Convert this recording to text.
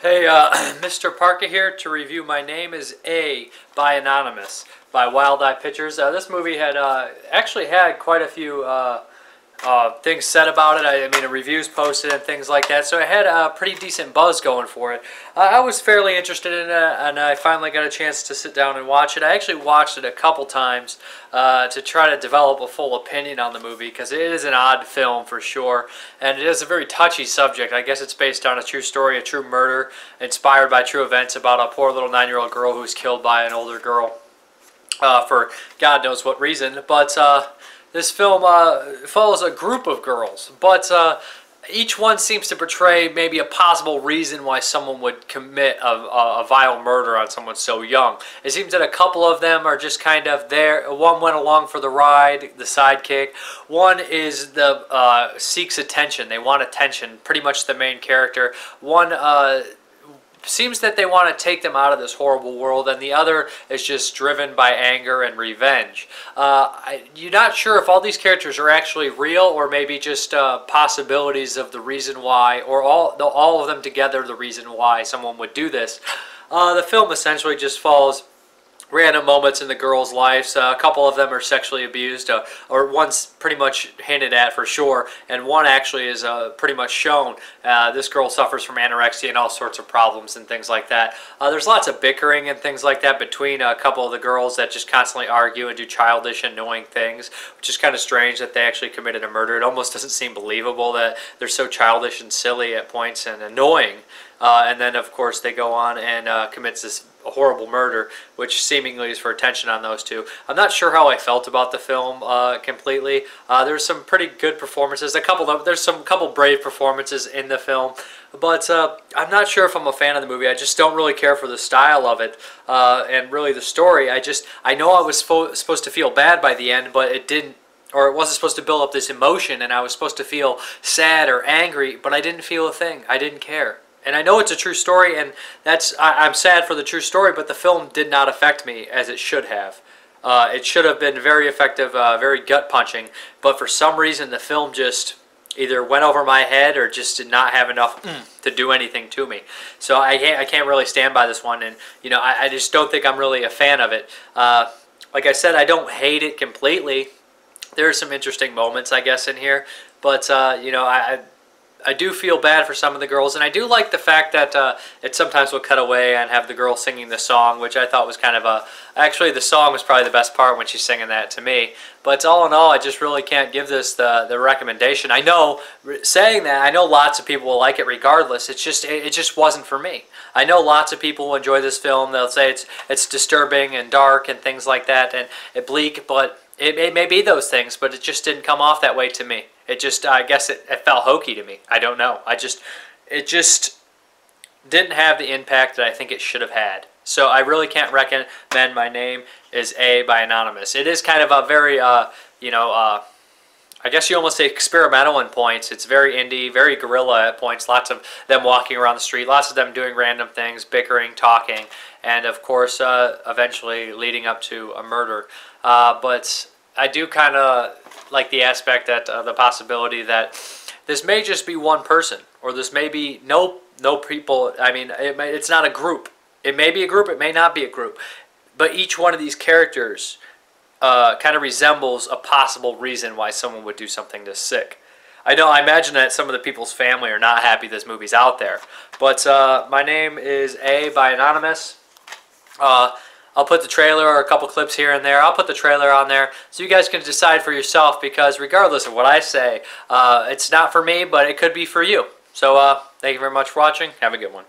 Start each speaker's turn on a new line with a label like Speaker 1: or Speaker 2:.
Speaker 1: Hey, Mrparka here to review My Name is A by Anonymous by Wild Eye Pictures. This movie had actually had quite a few things said about it. I mean, reviews posted and things like that, so it had a pretty decent buzz going for it. I was fairly interested in it, and I finally got a chance to sit down and watch it. I actually watched it a couple times to try to develop a full opinion on the movie, because it is an odd film for sure, and it is a very touchy subject. I guess it's based on a true story, a true murder, inspired by true events about a poor little 9-year-old girl who was killed by an older girl for God knows what reason. But this film follows a group of girls, but each one seems to portray maybe a possible reason why someone would commit a vile murder on someone so young. It seems that a couple of them are just kind of there. One went along for the ride, the sidekick. One is the seeks attention. They want attention, pretty much the main character. One seems that they want to take them out of this horrible world, and the other is just driven by anger and revenge. You're not sure if all these characters are actually real, or maybe just possibilities of the reason why, or all of them together the reason why someone would do this. The film essentially just follows random moments in the girls' lives. A couple of them are sexually abused, or one's pretty much hinted at for sure, and one actually is pretty much shown. This girl suffers from anorexia and all sorts of problems and things like that. There's lots of bickering and things like that between a couple of the girls that just constantly argue and do childish, annoying things, which is kind of strange that they actually committed a murder. It almost doesn't seem believable that they're so childish and silly at points and annoying. And then, of course, they go on and commits this horrible murder, which seemingly is for attention on those two. I'm not sure how I felt about the film completely. There's some pretty good performances. There's some couple brave performances in the film, but I'm not sure if I'm a fan of the movie. I just don't really care for the style of it and really the story. I know I was supposed to feel bad by the end, but it didn't. Or it wasn't supposed to build up this emotion, and I was supposed to feel sad or angry, but I didn't feel a thing. I didn't care. And I know it's a true story, and I'm sad for the true story, but the film did not affect me as it should have. It should have been very effective, very gut-punching, but for some reason the film just either went over my head or just did not have enough to do anything to me. So I can't really stand by this one, and you know, I just don't think I'm really a fan of it. Like I said, I don't hate it completely. There are some interesting moments, I guess, in here, but you know, I do feel bad for some of the girls, and I do like the fact that it sometimes will cut away and have the girl singing the song, which I thought was kind of actually the song was probably the best part when she's singing that to me. But all in all, I just really can't give this the recommendation. I know, saying that, I know lots of people will like it regardless. It just wasn't for me. I know lots of people will enjoy this film. They'll say it's disturbing and dark and things like that, and bleak, but it may be those things, but it just didn't come off that way to me. It just, I guess it felt hokey to me. I don't know. It just didn't have the impact that I think it should have had. So I really can't recommend My Name is A by Anonymous. It is kind of a very, you know, I guess you almost say experimental in points. It's very indie, very guerrilla at points. Lots of them walking around the street, lots of them doing random things, bickering, talking, and of course, eventually leading up to a murder. But I do kind of like the aspect that the possibility that this may just be one person, or this may be no people. I mean, it's not a group. It may be a group, it may not be a group, but each one of these characters kind of resembles a possible reason why someone would do something this sick. I imagine that some of the people's family are not happy this movie's out there, but My Name is A by Anonymous. I'll put the trailer or a couple clips here and there. I'll put the trailer on there so you guys can decide for yourself, because regardless of what I say, it's not for me, but it could be for you. So thank you very much for watching. Have a good one.